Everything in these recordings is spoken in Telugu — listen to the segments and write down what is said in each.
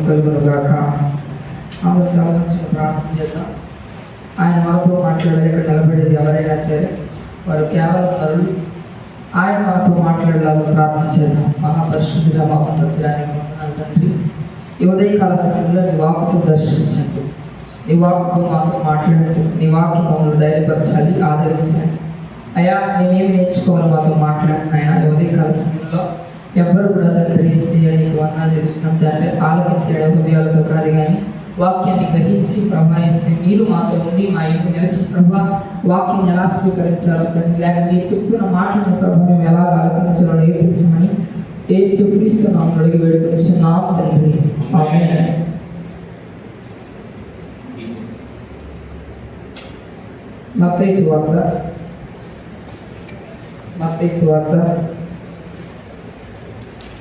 కలుగును గాక. అందరూ తలవంచి ప్రార్థన చేద్దాం. ఆయన మనతో మాట్లాడే ఇక్కడ నిలబడేది ఎవరైనా సరే వారు కేవలం నరులు. ఆయన మనతో మాట్లాడేలాగా ప్రార్థన చేద్దాం. మహాపరిశుద్ధుడా మా వందనానికి వందనాలు తండ్రి. ఈ ఉదయకాల సమయంలో నీ వాక్కుతో దర్శించండి, నీ వాక్కుతో మాతో మాట్లాడండి, నీ వాక్కు మమ్మల్ని ధైర్యపరచాలి, ఆదరించండి. అయ్యా మేమేమి నేర్చుకోవాలి మాతో మాట్లాడండి. ఆయన ఈ ఉదయకాల సమయంలో ఎవ్వరు కూడా తండ్రి నీకు వందనాలు తెలుస్తున్నాం తండ్రి. ఆలకించే హృదయాలతో కాదు కానీ వాక్యాన్ని గ్రహించి ప్రభావిస్తే మీరు మాతో ఉండి మా ఇంటి నిలిచి ప్రభా వాక్యాన్ని ఎలా స్వీకరించాలో తండ్రి, లేక మీరు చెప్తున్న మాటలను ప్రభావం ఎలా ఆలోచించాలో నేర్పించమని యేసుక్రీస్తు నామములో అడిగి వేడుకొనిచున్నాం తండ్రి. ఆమేన్. మత్తయి సువార్త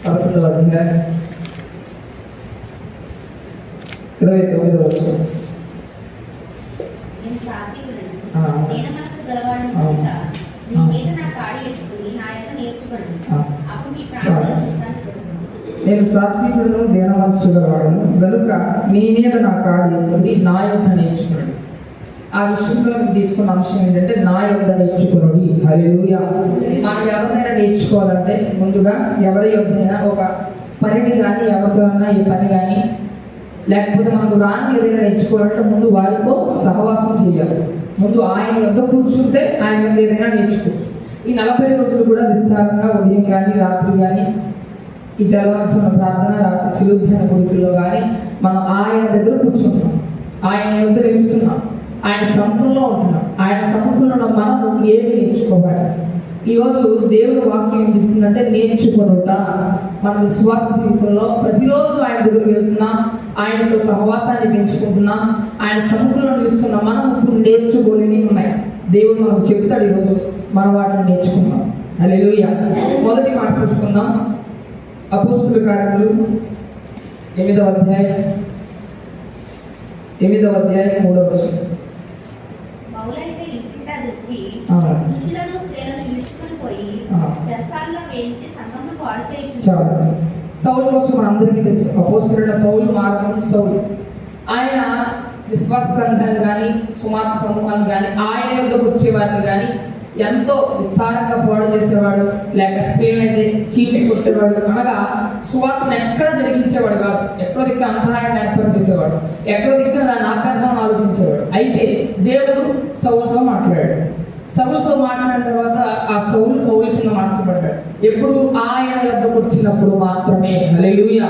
11వ అధ్యాయం 29వ వచనం. నేను సాత్వికుడును దీన మనస్సు గలవాడును గనుక మీ మీద నా కాడి ఎత్తుకుని నా యొద్ద నేర్చుకున్నాడు. ఆ విషయంలో తీసుకున్న అంశం ఏంటంటే నా యొద్ద నేర్చుకున్నాడు. హల్లెలూయా. మనం ఎవరినైనా నేర్చుకోవాలంటే ముందుగా ఎవరి యొద్దైనా ఒక పనిని కానీ ఎవరితోనైనా ఈ పని కానీ లేకపోతే మనకు రాని ఏదైనా నేర్చుకోవాలంటే ముందు వారితో సహవాసం చేయాలి. ముందు ఆయన యొద్ద కూర్చుంటే ఆయన యొద్ద ఏదైనా నేర్చుకోవచ్చు. ఈ 40 రోజులు కూడా విస్తారంగా ఉదయం కానీ రాత్రి కానీ ఈ తెల్లవారుజామున ప్రార్థన రాత్రి శిలుధ్యాన కోరికల్లో కానీ మనం ఆయన దగ్గర కూర్చుంటున్నాం, ఆయన యొద్ద నిలుస్తున్నాం, ఆయన సముఖంలో ఉంటున్నాం. ఆయన సముఖంలో ఉన్న మనం ఏమి నేర్చుకోవాలి? ఈరోజు దేవుని వాక్యం ఏం చెప్తుందంటే నేర్చుకొనుట. మన విశ్వాస జీవితంలో ప్రతిరోజు ఆయన దగ్గరికి వెళ్తున్నాం, ఆయనతో సహవాసాన్ని పెంచుకుంటున్నాం, ఆయన సముఖంలో నిలుస్తున్నాం. మనం ఇప్పుడు నేర్చుకోలేని ఉన్నాయి. దేవుడు మనకు చెప్తాడు, ఈరోజు మనం వాటిని నేర్చుకున్నాం. హల్లెలూయా. మొదటి మాట చూసుకుందాం. అపోస్తలుల కార్యములు 8వ అధ్యాయం 3వ వచనం. సౌలు కోసం మనందరికీ తెలుసు. అపోస్తలుడైన పౌలు మార్గం సౌలు. ఆయన విశ్వాస సంఘాన్ని కానీ సుమార్త సమూహాన్ని కానీ ఆయన యొద్దకు వచ్చేవారిని కానీ ఎంతో విస్తారంగా పాడు చేసేవాడు, లేక స్త్రీలైతే చీటి కొట్టేవాడు. అనగా సువార్తను ఎక్కడ జరిగించేవాడు కాదు, ఎక్కడో దిక్కు అంతరాయాన్ని ఏర్పాటు చేసేవాడు, ఎక్కడో దిక్కు దాన్ని ఆపేద్దామని ఆలోచించేవాడు. అయితే దేవుడు సౌలుతో మాట్లాడాడు. సౌలుతో మాట్లాడిన తర్వాత ఆ సౌలు పౌలు కింద మార్చబడ్డాడు. ఎప్పుడు ఆయన యొద్దకు వచ్చినప్పుడు మాత్రమే. హల్లెలూయా.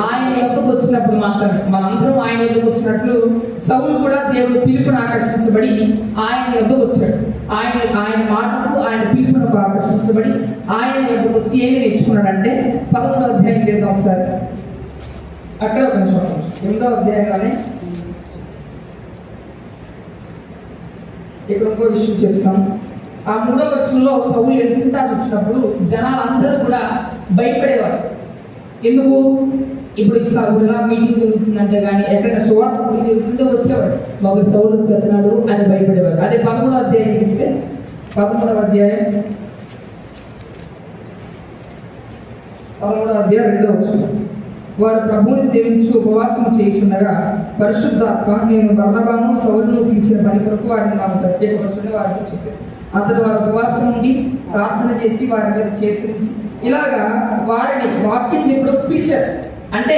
ఆయన యొద్దకు వచ్చినప్పుడు మాత్రమే. మనందరం ఆయన యొద్దకు వచ్చినట్లు సౌలు కూడా దేవుడు పిలుపును ఆకర్షించబడి ఆయన యొద్దకు వచ్చాడు. ఆయన మాటకు ఆయన పిలుపునకు ఆకర్షించబడి ఆయన యొద్దకు వచ్చి ఏమి నేర్చుకున్నాడంటే 11వ అధ్యాయం చేద్దాం ఒకసారి. అక్కడ కొంచెం 8వ అధ్యాయంలోనే ఇక్కడ ఇంకో విషయం చెప్తాను. ఆ 3వ వచనంలో సౌలు ఎదుగుతా చూసినప్పుడు జనాలందరూ కూడా భయపడేవారు. ఎందుకు? ఇప్పుడు ఇలా మీటింగ్ జరుగుతుందంటే కానీ ఎక్కడైనా సువార్త గుడి జరుగుతుంటే వచ్చేవాడు, బాబు సౌలు వచ్చేస్తున్నాడు అని భయపడేవాడు. అదే 13వ అధ్యాయం ఇస్తే 13వ అధ్యాయం 2వ వచనం. వారు ప్రభువుని సేవించి ఉపవాసం చేయుచుండగా పరిశుద్ధాత్మ నేను బర్నబాను సౌలును పిలిచిన పని కొరకు వారిని నాకు ప్రత్యేకపరచుని వారికి చెప్పారు. అతడు వారి ఉపవాసం నుండి ప్రార్థన చేసి వారి మీద చేర్పించి ఇలాగా వారిని వాక్యం చెప్పుడు పిలిచారు. అంటే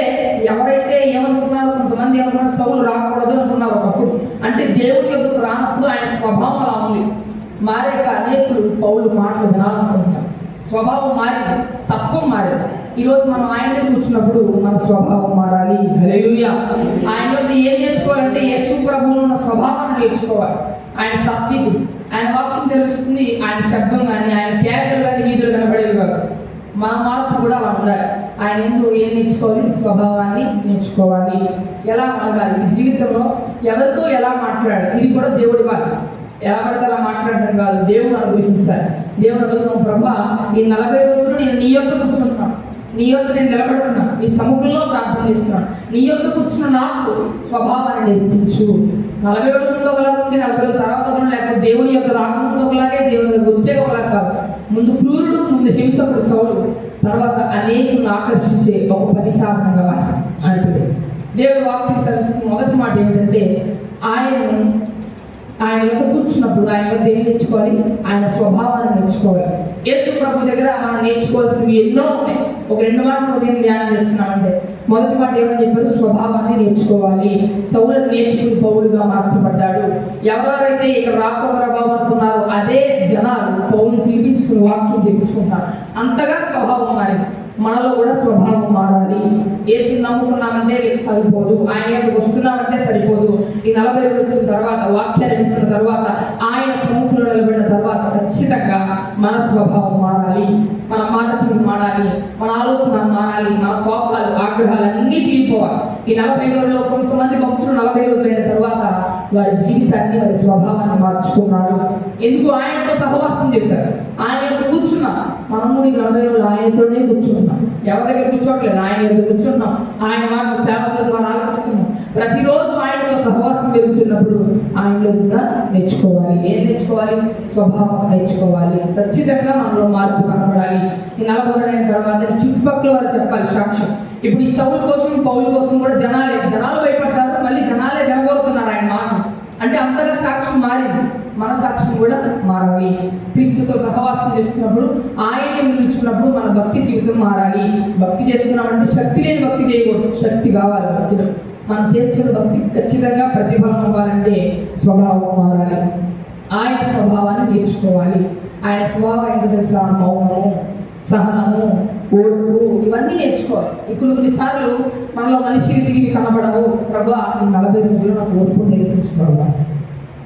ఎవరైతే ఏమనుకున్నారో, కొంతమంది ఏమనుకున్నారు సౌలు రాకూడదు అనుకున్నారు ఒకప్పుడు. అంటే దేవుని యొద్దకు రానప్పుడు ఆయన స్వభావం అలా ఉంది. మారేక అనేకులు పౌలు మాటలు వినాలనుకుంటున్నారు. స్వభావం మారింది, తత్వం మారింది. ఈరోజు మనం ఆయన కూర్చున్నప్పుడు మన స్వభావం మారాలి. హల్లెలూయా. ఆయన యొద్ద ఏం నేర్చుకోవాలంటే యేసు ప్రభువులో ఉన్న స్వభావాన్ని నేర్చుకోవాలి. ఆయన సాత్వికుడు, ఆయన వాక్యం తెలుస్తుంది, ఆయన శబ్దం కానీ ఆయన కేకలు కానీ వీధులు కనబడేవి కాదు. మన మార్పు కూడా అలా ఉండాలి. ఆయన ఎందుకు ఏం నేర్చుకోవాలి? స్వభావాన్ని నేర్చుకోవాలి. ఎలా మలగాలి ఈ జీవితంలో, ఎవరితో ఎలా మాట్లాడాలి, ఇది కూడా దేవుడి వాళ్ళు. ఎలా పడితే అలా మాట్లాడడం కాదు, దేవుని అనుగ్రహించాలి. దేవుని అడుగుతాం, ప్రభా ఈ 40 రోజులు నేను నీ యొక్క కూర్చుంటున్నాను, నీ యొక్క నేను నిలబడుతున్నాను, నీ సముఖంలో ప్రార్థన చేస్తున్నాను, నీ యొక్క కూర్చున్న నాకు స్వభావాన్ని నేర్పించు. 40 రోజుల ముందు ఒకలా ఉంది, 40 రోజుల తర్వాత లేకపోతే దేవుని యొక్క రాకముందు ఒకలాగే, దేవుని దగ్గర వచ్చే ఒకలా కాదు. ముందు క్రూరుడు, ముందు హింసకుడు సౌలు, తర్వాత అనేకులను ఆకర్షించే ఒక 10 సాధనంగా అనిపించింది. దేవుడు వాక్యం చదివిస్తున్న మొదటి మాట ఏమిటంటే ఆయన యొక్క కూర్చున్నప్పుడు ఆయన యొక్క ఏం నేర్చుకోవాలి? ఆయన స్వభావాన్ని నేర్చుకోవాలి. యేసు ప్రభు దగ్గర మనం నేర్చుకోవాల్సినవి ఎన్నో ఉన్నాయి. ఒక 2 మాటలు ఉదయం ధ్యానం చేస్తున్నామంటే మొదటి మాట ఏమని చెప్పారు? స్వభావాన్ని నేర్చుకోవాలి. సౌలుని నేర్చుకుని పౌలుగా మార్చబడ్డాడు. ఎవరెవరైతే ఇక్కడ రాకూడదు బాబు అనుకున్నారో అదే జనాలు పౌలుని పిలిపించుకుని వాక్యం చెప్పించుకుంటారు. అంతగా స్వభావం మారింది. మనలో కూడా స్వభావం మారాలి. యేసుని నమ్ముకున్నామంటే సరిపోదు, ఆయన ఎందుకు వస్తున్నామంటే సరిపోదు. ఈ 40 రోజులు వచ్చిన తర్వాత, వాక్యాన్ని వింటున్న తర్వాత, ఆయన సముఖంలో నిలబడిన తర్వాత ఖచ్చితంగా మన స్వభావం మారాలి, మన మాట తీరు మారాలి, మన ఆలోచన మారాలి, మన కోపాలు ఆగ్రహాలు అన్నీ తీరిపోవాలి. ఈ 40 రోజుల్లో కొంతమంది భక్తులు 40 రోజులైన తర్వాత వారి జీవితాన్ని, వారి స్వభావాన్ని మార్చుకున్నారు. ఎందుకు? ఆయనతో సహవాసం చేశారు, ఆయనతో కూర్చున్నారు. మనం కూడా 40 రోజులు ఆయనతోనే కూర్చున్నాం. ఎవరి దగ్గర కూర్చోట్లేదు, ఆయన దగ్గర కూర్చున్నాం. ఆయన మాట సేవకుల ద్వారా ఆలోచిస్తున్నాం. ప్రతిరోజు ఆయనతో సహవాసం పెరుగుతున్నప్పుడు ఆయనలో కూడా నేర్చుకోవాలి. ఏం నేర్చుకోవాలి? స్వభావం నేర్చుకోవాలి. ఖచ్చితంగా మనలో మార్పు కనబడాలి. ఈ 40 రోజులైన తర్వాత చుట్టుపక్కల వారు చెప్పాలి సాక్ష్యం. ఇప్పుడు ఈ సౌలు కోసం, పౌలు కోసం కూడా జనాలు భయపడ్డారు, మళ్ళీ జనాలే వినగోరుతున్నారు ఆయన మాట. అంటే అంతగా సాక్ష్యం మారింది. మన సాక్ష్యం కూడా మారాలి. క్రీస్తుతో సహవాసం చేస్తున్నప్పుడు, ఆయన్ని నిలుచున్నప్పుడు మన భక్తి జీవితం మారాలి. భక్తి చేస్తున్నామంటే శక్తి లేని భక్తి చేయకూడదు, శక్తి కావాలి భక్తిలో. మనం చేస్తున్న భక్తి ఖచ్చితంగా ప్రతిఫలం అవ్వాలంటే స్వభావం మారాలి. ఆయన స్వభావాన్ని నేర్చుకోవాలి. ఆయన స్వభావం ఏంటో తెలుసా? మౌనము, సహనము, ఓర్పు, ఇవన్నీ నేర్చుకోవాలి. కొన్నిసార్లు మనలో మనిషికి తిరిగి కనబడవు. ప్రభా, ఈ 40 రోజులు నాకు ఓర్పు నేర్పించు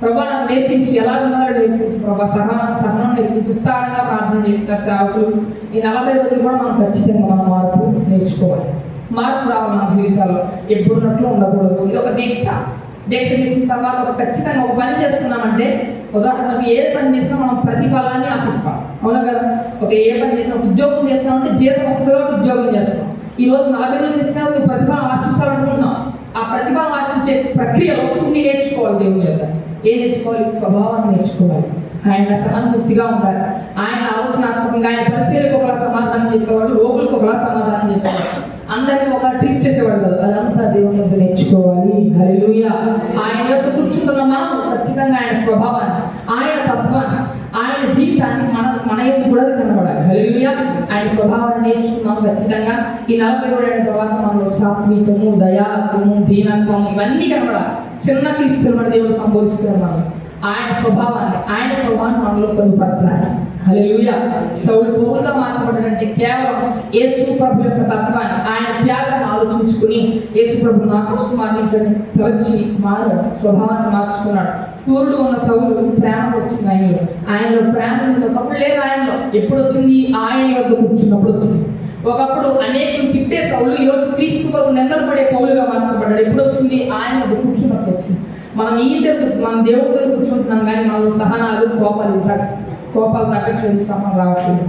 ప్రభా, నాకు నేర్పించి ఎలా ఉన్నారో నేర్పించు ప్రభా, సహనం నేర్పించి. విస్తారంగా ప్రార్థన చేస్తారు సేవకులు. ఈ 40 రోజులు కూడా మనం ఖచ్చితంగా మన మార్పు నేర్చుకోవాలి. మార్పు రావాలి మన జీవితాల్లో. ఎప్పుడున్నట్లు ఉండకూడదు. ఇది ఒక దీక్ష చేసిన తర్వాత ఖచ్చితంగా ఒక పని చేస్తున్నామంటే, ఉదాహరణకు ఏ పని చేసినా మనం ప్రతిఫలాన్ని ఆశిస్తాం, అవునా కదా? ఏ పని చేసినా, ఉద్యోగం చేస్తున్నామంటే జీతం వస్తుంది కాబట్టి ఉద్యోగం చేస్తాం. ఈ రోజు 40 రోజులు చేసినా నువ్వు ప్రతిఫలం ఆశించాలనుకుంటున్నావు. ఆ ప్రతిఫలం ఆశించే ప్రక్రియలో కొన్ని నేర్చుకోవాలి. దేవుని యొక్క ఏం నేర్చుకోవాలి? స్వభావాన్ని నేర్చుకోవాలి. ఆయన సహానుభూతిగా ఉండాలి. ఆయన ఆలోచనాత్మకంగా, ఆయన పరిశీలకు ఒకలా సమాధానం చెప్పేవాడు, రోగులకు ఒకలా సమాధానం చెప్పేవాడు, అందరినీ ఒక ట్రీట్ చేసేవాడు కదా. అదంతా దేవుని యొక్క నేర్చుకోవాలి. హల్లెలూయా. ఆయన యొక్క కూర్చుంటున్న మనం ఖచ్చితంగా ఆయన స్వభావాన్ని, ఆయన తత్వాన్ని, ఆయన జీవితాన్ని మన ఎందుకు కూడా కనబడాలి. హల్లెలూయా. ఆయన స్వభావాన్ని నేర్చుకున్నాం. ఖచ్చితంగా ఈ 40 రోజులైన తర్వాత మనలో సాత్వికము, దయాత్వము, దీనత్వం ఇవన్నీ కనబడాలి. చిన్న క్రీస్తులు మన దేవుడు సంబోధిస్తున్నాం. ఆయన స్వభావాన్ని మనలో కనుపరచాలి. హల్లెలూయా. సౌలు పౌలుగా మార్చబడ్డాడంటే కేవలం యేసు ప్రభు యొక్క తత్వాన్ని, ఆయన త్యాగాన్ని ఆలోచించుకుని యేసు ప్రభు నా కోసం మరణించడం తలచి స్వభావాన్ని మార్చుకున్నాడు. పూర్వుడు ఉన్న సౌలు ప్రేమకు వచ్చింది ఆయనలో ప్రేమ ఉంది. ఒకప్పుడు లేదు ఆయనలో. ఎప్పుడు వచ్చింది? ఆయన యొక్క కూర్చున్నప్పుడు వచ్చింది. ఒకప్పుడు అనేకులు తిట్టే సౌలు ఈరోజు క్రీస్తు కొరకు నిందపడే పౌలుగా మార్చబడ్డాడు. ఎప్పుడు వచ్చింది? ఆయన కూర్చున్నప్పుడు వచ్చింది. మనం దేవుడి దగ్గర కూర్చుంటున్నాం కానీ మనలో సహనాలు, కోపాలు తగ్గట్లేదు, సహనం రావట్లేదు.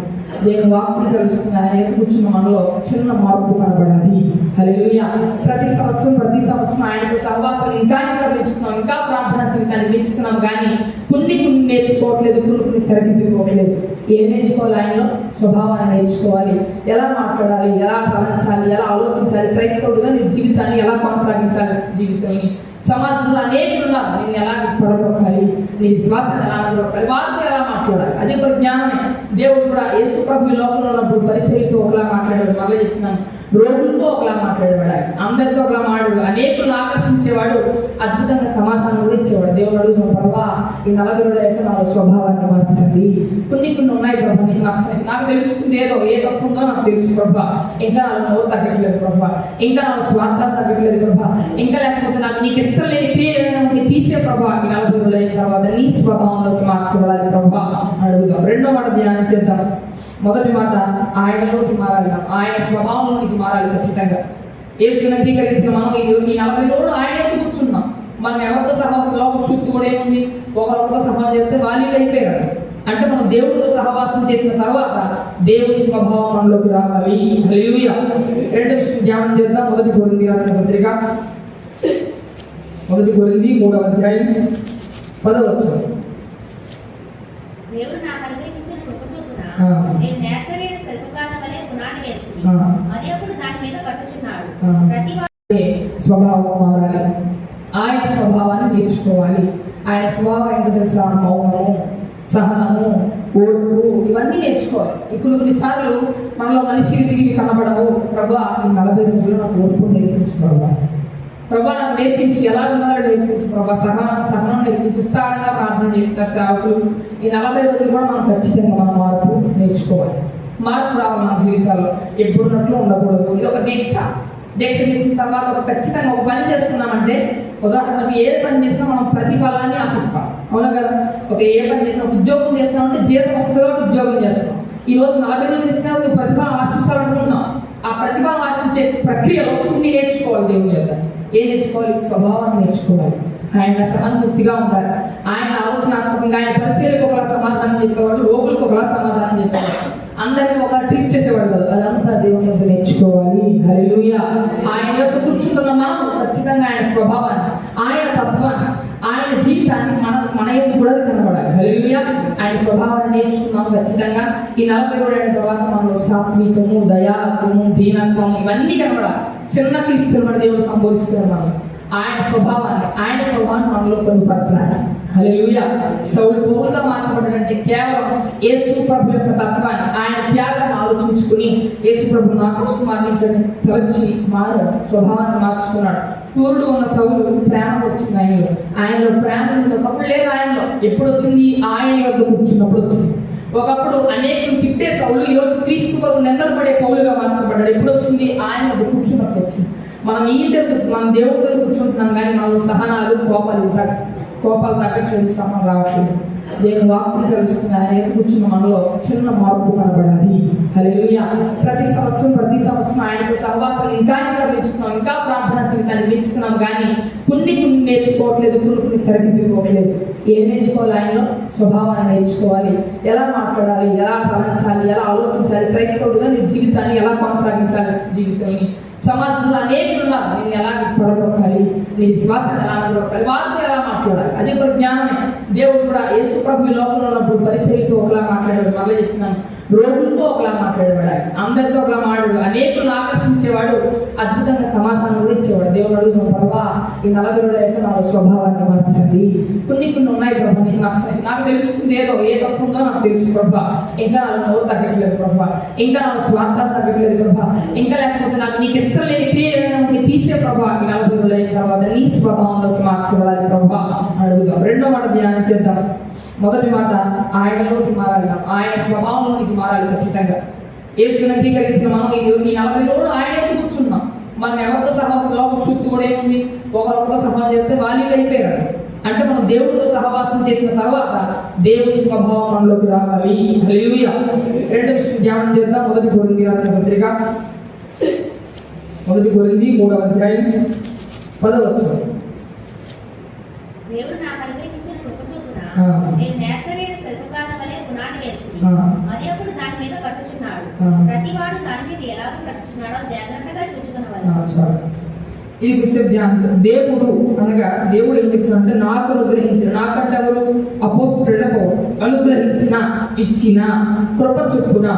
దేవుని వాక్యం తెలుస్తుంది. ఆయన కూర్చున్న మనలో చిన్న మార్పు కనబడాలి. హల్లెలూయా. ప్రతి సంవత్సరం ఆయనతో సహవాసం ఇంకా పెంచుతున్నాం, ఇంకా ప్రార్థన జీవితాన్ని పెంచుతున్నాం కానీ కొన్ని నేర్చుకోవట్లేదు, కొన్ని సరిదిద్దుకోవట్లేదు. ఏం నేర్చుకోవాలి? ఆయనలో స్వభావాన్ని నేర్చుకోవాలి. ఎలా మాట్లాడాలి, ఎలా తలంచాలి, ఎలా ఆలోచించాలి, క్రైస్తవుడుగా నీ జీవితాన్ని ఎలా కొనసాగించాలి, జీవితాన్ని సమాజంలో అనేకులు ఉన్నారు. నేను ఎలా పడగొట్టాలి, నీ విశ్వాసాన్ని ఎలా నిలబెట్టాలి, వారితో ఎలా మాట్లాడాలి, అది కూడా జ్ఞానమే. దేవుడు కూడా యేసు ప్రభు లోకంలో ఉన్నప్పుడు పరిసయ్యులతో ఒకలా మాట్లాడేవాడు, మళ్ళీ చెప్తున్నాను, రోగులతో ఒకలా మాట్లాడేవాడు, అందరితో ఒకలా మాట్లాడు, అనేకులను ఆకర్షించేవాడు, అద్భుతంగా సమాధానం కూడా ఇచ్చేవాడు. దేవుడు అడుగుతున్న ప్రభా, ఈ 40 రోజుల యొక్క నా స్వభావాన్ని మార్చండి. కొన్ని ఉన్నాయి ప్రభా, నీకు నచ్చని, నాకు తెలుస్తుంది ఏ తప్పు ఉందో నాకు తెలుసు ప్రభా, ఇంకా నాకు నోరు తగ్గట్లేదు ప్రభా, ఇంకా నాకు స్వార్థాలు తగ్గట్లేదు ప్రభా, ఇంకా లేకపోతే నాకు నీకు ఇష్టం లేని క్రియలు తీసే ప్రభా, ఈ 40 రోజులు అయిన తర్వాత నీ స్వభావంలోకి మార్చబడాలి ప్రభా అడుగుదాం. రెండో మాట ధ్యానం చేద్దాం. మొదటి మాట ఆయనలోకి మారాలి, ఆయన స్వభావంలోకి మారాలి. ఖచ్చితంగా యేసుని అంగీకరించిన మనం ఈ 40 రోజులు ఆయన కూర్చున్నాం. మనం ఎవరితో సహవాసం, లోక చూపు కూడా ఏముంది, ఒకరితో సహవాసం చెప్తే వాళ్ళు అయిపోయారు. అంటే మనం దేవుడితో సహవాసం చేసిన తర్వాత దేవుని స్వభావం మనలోకి రావాలి. హల్లెలూయా. రెండో విషయం ధ్యానం చేద్దాం. మొదటి కొరింథీ రాసిన పత్రిక 1 కొరింథీ 3వ అధ్యాయం 10వ వచనం. దేవుడు నాకు అనుగ్రహించిన కృప చొప్పున నేను నేర్పలేని శిల్పకారుని వలె పునాది వేసి మరి అప్పుడు దాని మీద కట్టుచున్నాడు. స్వభావం మారాలి. ఆయన స్వభావాన్ని నేర్చుకోవాలి. ఆయన స్వభావం ఏంటో తెలుసా? మౌనము, సహనము, ఓర్పు, ఇవన్నీ నేర్చుకోవాలి. ఇప్పుడు కొన్నిసార్లు మనలో మనిషికి తిరిగి కనబడవు. ప్రభా ఈ 40 రోజులు నాకు ఓర్పు నేర్పించు ప్రభా నాకు నేర్పించి ఎలా ఉన్నారో నేర్పించు ప్రభా, సహనం నేర్పించి విస్తారంగా ప్రార్థన చేస్తారు సేవకులు. ఈ 40 రోజులు కూడా మనం ఖచ్చితంగా మన మార్పు నేర్చుకోవాలి. మార్పు రావాలి మన జీవితాల్లో, ఎప్పుడున్నట్లు ఉండకూడదు. ఇది ఒక దీక్ష చేసిన తర్వాత ఖచ్చితంగా ఒక పని చేసుకున్నామంటే, ఉదాహరణకు ఏ పని చేసినా మనం ప్రతిఫలాన్ని ఆశిస్తాం, అవునా కదా? ఏ పని చేసినా ఉద్యోగం చేస్తామంటే జీతం వస్తుంది కాబట్టి ఉద్యోగం చేస్తాం. ఈ రోజు 40 రోజులు చేసినా ప్రతిఫలం ఆశించాలనుకుంటున్నాం. ఆ ప్రతిఫలం ఆశించే ప్రక్రియలో కొన్ని నేర్చుకోవాలి. దేవుని యొక్క ఏం నేర్చుకోవాలి? స్వభావాన్ని నేర్చుకోవాలి. ఆయన సహానుభూతిగా ఉండాలి. ఆయన ఆలోచనాత్మకంగా, ఆయన పరిశీలకు ఒకలా సమాధానం చెప్పేవాడు, రోగులకు ఒకలా సమాధానం చెప్పేవాడు, అందరినీ ఒకలా ట్రీట్ చేసేవాడు కాదు. అదంతా దేవుని యొక్క నేర్చుకోవాలి. హల్లెలూయా. ఆయన యొక్క కూర్చుంటున్న మనం ఖచ్చితంగా ఆయన స్వభావాన్ని, ఆయన తత్వాన్ని, ఆయన జీవితాన్ని మన ఎందుకు కూడా కనబడాలి. హల్లెలూయా. ఆయన స్వభావాన్ని నేర్చుకున్నాము. ఖచ్చితంగా ఈ 40 రోజులు అయిన తర్వాత మనలో సాత్వికము, దయాత్వము, దీనత్వము ఇవన్నీ కనబడాలి. చిన్న తీసుకుని దేవుడు సంబోధిస్తున్నాం. ఆయన స్వభావాన్ని మనలో పొందుపరచాలి. హల్లెలూయా. సౌలు పౌలుగా మార్చబడ్డాడంటే కేవలం యేసు ప్రభు యొక్క తత్వాన్ని, ఆయన త్యాగాన్ని ఆలోచించుకుని యేసు ప్రభు నా కోసం మరణించడం తలచి స్వభావాన్ని మార్చుకున్నాడు. పూర్వుడు ఉన్న సౌలు ప్రేమగా వచ్చింది ఆయనలో ప్రేమ ఉంది. ఒకప్పుడు లేదు ఆయనలో. ఎప్పుడు వచ్చింది? ఆయన యొక్క కూర్చున్నప్పుడు వచ్చింది. ఒకప్పుడు అనేకులు తిట్టే సౌలు ఈరోజు క్రీస్తు కొరకు నిందపడే పౌలుగా మార్చబడ్డాడు. ఎప్పుడు వచ్చింది? ఆయన యొక్క కూర్చున్నప్పుడు వచ్చింది. మనం దేవుడి దగ్గర కూర్చుంటున్నాం కానీ మనలో సహనాలు, కోపాలు తగ్గట్లేదు, సహనం రావట్లేదు. దేవుని వాక్యం తెలుస్తుంది. ఆయన ఎత్తు కూర్చున్న మనలో చిన్న మార్పు కనబడాలి. హల్లెలూయా. ప్రతి సంవత్సరం ఆయనతో సహవాసాలు ఇంకా పెంచుతున్నాం, ఇంకా ప్రార్థన జీవితాన్ని పెంచుతున్నాం కానీ కొన్ని నేర్చుకోవట్లేదు, కొన్ని సరిదిద్దుకోవట్లేదు. ఏం నేర్చుకోవాలి? ఆయనలో స్వభావాన్ని నేర్చుకోవాలి. ఎలా మాట్లాడాలి, ఎలా ఫలించాలి, ఎలా ఆలోచించాలి, క్రైస్తవుడుగా నీ జీవితాన్ని ఎలా కొనసాగించాలి, జీవితాన్ని సమాజంలో అనేకులు ఉన్నారు. నేను ఎలా పడగొట్టాలి, నీ విశ్వాసాన్ని ఎలా నిలబెట్టాలి, వారితో ఎలా మాట్లాడాలి, అది కూడా జ్ఞానమే. దేవుడు కూడా యేసు ప్రభు లోకంలో ఉన్నప్పుడు పరిసయ్యులతో ఒకలా మాట్లాడేవాడు, మళ్ళీ చెప్తున్నాను, రోగులతో ఒకలా మాట్లాడేవాడు, అందరితో ఒకలా మాట్లాడు, అనేకులను ఆకర్షించేవాడు, అద్భుతంగా సమాధానం కూడా ఇచ్చేవాడు. దేవుడు అడుగుతున్న ప్రభా ఈ 40 రోజుల యొక్క నా స్వభావాన్ని మార్చండి. కొన్ని ఉన్నాయి ప్రభా, నీకు నచ్చలేదు, నాకు తెలుస్తుంది ఏ తప్పు ఉందో నాకు తెలుసు ప్రభా, ఇంకా నాకు నోరు తగ్గట్లేదు ప్రభా, ఇంకా నాకు స్వార్థాలు తగ్గట్లేదు ప్రభా, ఇంకా లేకపోతే నాకు నీకు ఇష్టం లేని క్రియ ఏమైనా తీసే ప్రభా, ఈ 40 రోజులు అయిన తర్వాత నీ స్వభావంలోకి మార్చబడాలి ప్రభా అడుగుదాం. రెండో మాట ధ్యానం చేద్దాం. మొదటి మాట ఆయనలోకి మారాలి, ఆయన స్వభావంలోనికి మారాలి. ఖచ్చితంగా యేసుని అంగీకరించిన మనం ఈ 40 రోజులు ఆయన ఎదురు కూర్చున్నాం. మనం ఎవరితో సహవాసం, లోక చూస్తూ కూడా ఏముంది, ఒకరితో సహవాసం చేస్తే వాళ్ళు అయిపోయారు. అంటే మనం దేవుడితో సహవాసం చేసిన తర్వాత దేవుని స్వభావం మనలోకి రావాలి. హల్లెలూయా. రెండో విషయం ధ్యానం చేద్దాం. మొదటి కొరింథీ రాసిన పత్రిక 3వ అధ్యాయం 10వ వచనం. దేవుడు నాకు అనుగ్రహించిన కృప చొప్పున నేను నేర్పరైన శిల్పకారుల వలె పునాది వేస్తుంది, మరి అప్పుడు దాని మీద కట్టుచున్నాడు. ప్రతివాడు దాని మీద ఎలాగ కట్టుచున్నాడో జాగ్రత్తగా చూచుకునవలెను. ఇది కొంచెం ధ్యానం. దేవుడు అనగా దేవుడు ఏం చెప్తున్నాడంటే నాకు అనుగ్రహించిన, నాకంటే ఎవరు? అపోస్తలులకు అనుగ్రహించిన, ఇచ్చిన కృప చొప్పున.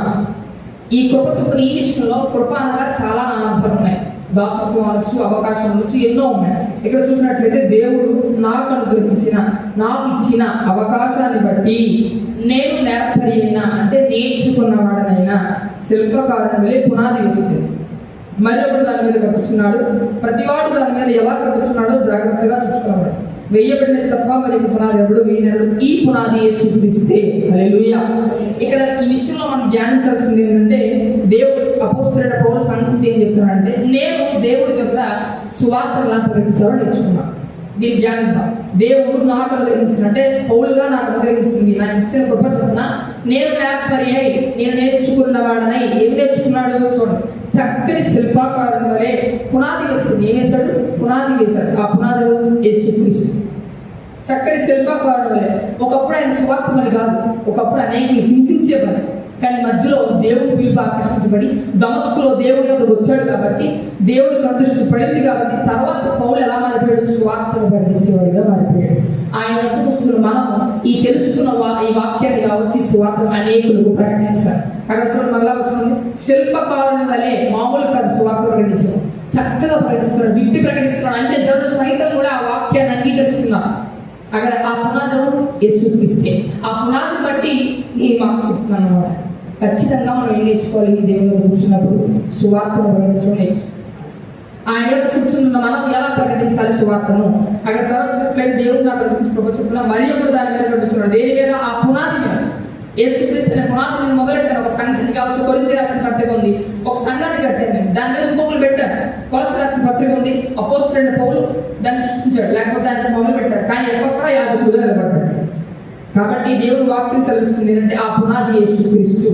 ఈ కృప చొప్పున ఈ విషయంలో కృప అనగా చాలా నానార్థాలు ఉన్నాయి. దాతృత్వం అనొచ్చు, అవకాశం అనొచ్చు, ఎన్నో ఉన్నాయి. ఇక్కడ చూసినట్లయితే దేవుడు నాకు అనుగ్రహించిన, నాకు ఇచ్చిన అవకాశాన్ని బట్టి నేను నేర్పరి అయినా అంటే నేర్చుకున్నవాడనైనా శిల్పకారుని వలె పునాది వేస్తుంది. మరి ఒకడు దాని మీద కట్టుచున్నాడు. ప్రతివాడు దాని మీద ఎలా కట్టుచున్నాడో జాగ్రత్తగా చూసుకున్నాడు. వేయబడిన తప్ప మరి పునాది ఎవడు వేయనడు, ఈ పునాది యేసుక్రీస్తే. హల్లెలూయా. ఇక్కడ ఈ విషయంలో మనం ధ్యానించాల్సింది ఏంటంటే, దేవుడు అపోస్తలుడైన పౌలు సంగతి ఏం చెప్తున్నాడంటే, నేను దేవుడి దగ్గర సువార్తను ఎలా ప్రకటించాలో నేర్చుకున్నాను. దీన్ని ధ్యానిద్దాం. దేవుడు నాకు అనుగ్రహించిన, అంటే పౌలుగా నాకు అనుగ్రహించింది, నాకు ఇచ్చిన కృప చొప్పున నేను నేర్పరి అయి, నేను నేర్చుకున్నవాడనై. ఏమి నేర్చుకున్నాడు చూడండి, చక్కని శిల్పకారుని వలె పునాది వేస్తుంది. ఏం వేశాడు? పునాది వేశాడు. ఆ పునాది యేసుక్రీస్తు. చక్కని శిల్పకారుని వలె. ఒకప్పుడు ఆయన సువార్తమని కాదు, ఒకప్పుడు అనేకులు హింసించే పని, కానీ మధ్యలో దేవుడి పిలుపు ఆకర్షించబడి దమస్కులో దేవుడి యొక్కకు వచ్చాడు కాబట్టి, దేవుడి దృష్టి పడింది కాబట్టి, తర్వాత పౌలు ఎలా మారిపోయాడు? సువార్తను ప్రకటించేవాడిగా మారిపోయాడు. ఆయన ఎత్తుకు వస్తున్న మనము ఈ తెలుసుకున్న ఈ వాక్యాన్ని కావచ్చు, సువార్తను అనేకులకు ప్రకటించాలి. అక్కడ చూడండి, మళ్ళా వచ్చింది, శిల్పకారుని వలె, మామూలు కాదు సువార్త ప్రకటించడం. చక్కగా ప్రకటిస్తున్నాడు, విప్పి ప్రకటిస్తున్నాడు. అంటే జనులు సైతం కూడా ఆ వాక్యాన్ని అంగీకరిస్తున్నారు. అక్కడ ఆ పునాదం యేసుక్రీస్తే. ఆ పునాదిని బట్టి నేను మాకు చెప్తున్నాను అన్నమాట. ఖచ్చితంగా మనం ఏం నేర్చుకోవాలి? ఈ దేవుని కూర్చున్నప్పుడు సువార్తను ప్రకటించడం నేర్చుకోవాలి. ఆయన యొక్క కూర్చున్న మనం ఎలా ప్రకటించాలి సువార్తను? అక్కడ తర్వాత చెప్పలేదు, దేవుడు నా ప్రకటించుకోవచ్చు చెప్తున్నా. మరి ఎప్పుడు దాని మీద ప్రకటిస్తున్నాడు? దేని మీద? ఆ పునాది మీద. యేసుక్రీస్తు అనే పునాది నేను మొదలెట్టాను. ఒక సంఘాన్ని కావచ్చు, కొరింథీ రాసిన పత్రిక ఉంది, ఒక సంఘాన్ని కట్టాను నేను. దాని మీద ఇంకొకరు పెట్టాను. కొలస్సీ రాసిన పత్రిక ఉంది, అపోస్తలుడైన పౌలు దాన్ని సృష్టించాడు, లేకపోతే దాన్ని మొదలు పెట్టారు. కానీ ఎఫ్రా యాజకుడుగా నిలబడ్డాడు. కాబట్టి దేవుడు వాక్యం సెలవిస్తుంది ఏంటంటే ఆ పునాది యేసుక్రీస్తు.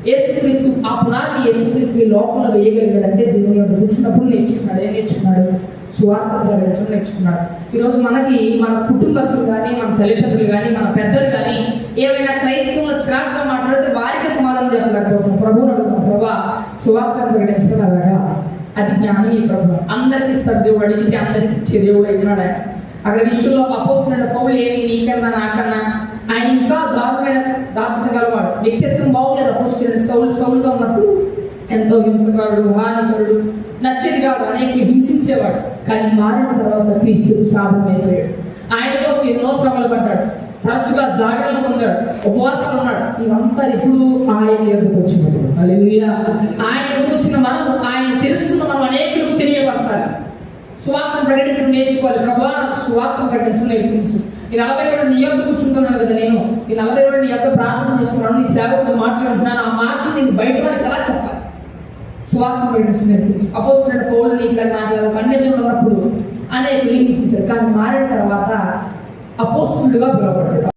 యేసుక్రీస్తు ఆ పునాది యేసుక్రీస్తు ఈ లోకంలో వేయగలిగాడంటే దేవుని యొక్క కూర్చున్నప్పుడు నేర్చుకున్నాడు. ఏం నేర్చుకున్నాడు? సువార్త ప్రకటించడం నేర్చుకున్నాడు. ఈరోజు మనకి మన కుటుంబస్తులు కానీ, మన తల్లిదండ్రులు కానీ, మన పెద్దలు కానీ ఏమైనా క్రైస్తవులు చిరాకుగా మాట్లాడితే వారికి సమాధానం చెప్పలేకపోతున్నాం. ప్రభువుని అడుగుతాం, ప్రభా సువార్తను ప్రకటించడం అలాగా? అది జ్ఞానం ఈ ప్రభు అందరికి ఇస్తాడు. దేవుడు అడిగితే అందరికి ఇచ్చే దేవుడు అయినాడు. అక్కడ విషయంలో అపోస్తలుడైన పౌలు ఏమి నీకన్నా నాకన్నా ఆయన ఇంకా దారుణమైన దాతృత్వం గలవాడు. వ్యక్తిత్వం బాగులేదు. అపోస్తలుడైన సౌలుగా ఉన్నప్పుడు ఎంతో హింసకారుడు, హానికరుడు, నచ్చేది కాదు, అనేక హింసించేవాడు. కానీ మారిన తర్వాత క్రీస్తు సాధనమైపోయాడు. ఆయన కోసం ఎన్నో శ్రమలు పడ్డాడు, తరచుగా జాగ్రత్తలు పొందాడు, ఉపవాసాలు ఉన్నాడు. ఇవంతా ఇప్పుడు ఆయన ఎదురుకు వచ్చినప్పుడు హల్లెలూయా. ఆయన ఎదురుకు వచ్చిన మనం ఆయన తెలుసుకున్న మనం అనేకులకు తెలియపరచాలి. సువార్తను ప్రకటించడం నేర్చుకోవాలి. ప్రభువా నాకు సువార్తను ప్రకటించడం నేర్పించు. ఈ 40 కూడా నీ యొక్క కూర్చుంటున్నాను కదా, నేను ఈ 40 కూడా నీ యొక్క ప్రార్థన చేసుకున్నాను, నీ సేవకుడు మాట్లాడుతున్నాను. ఆ మాటలు నేను బయట వారికి ఎలా చెప్పాలి? సువార్తను ప్రకటించడం నేర్పించు. అపోస్తలుడైన పౌలు నీకులా మాట్లాడాలి. అన్యజనులు ఉన్నప్పుడు అనేక హింసించారు, కానీ మారిన తర్వాత అపోస్తలుడుగా పిలువబడ్డాడు.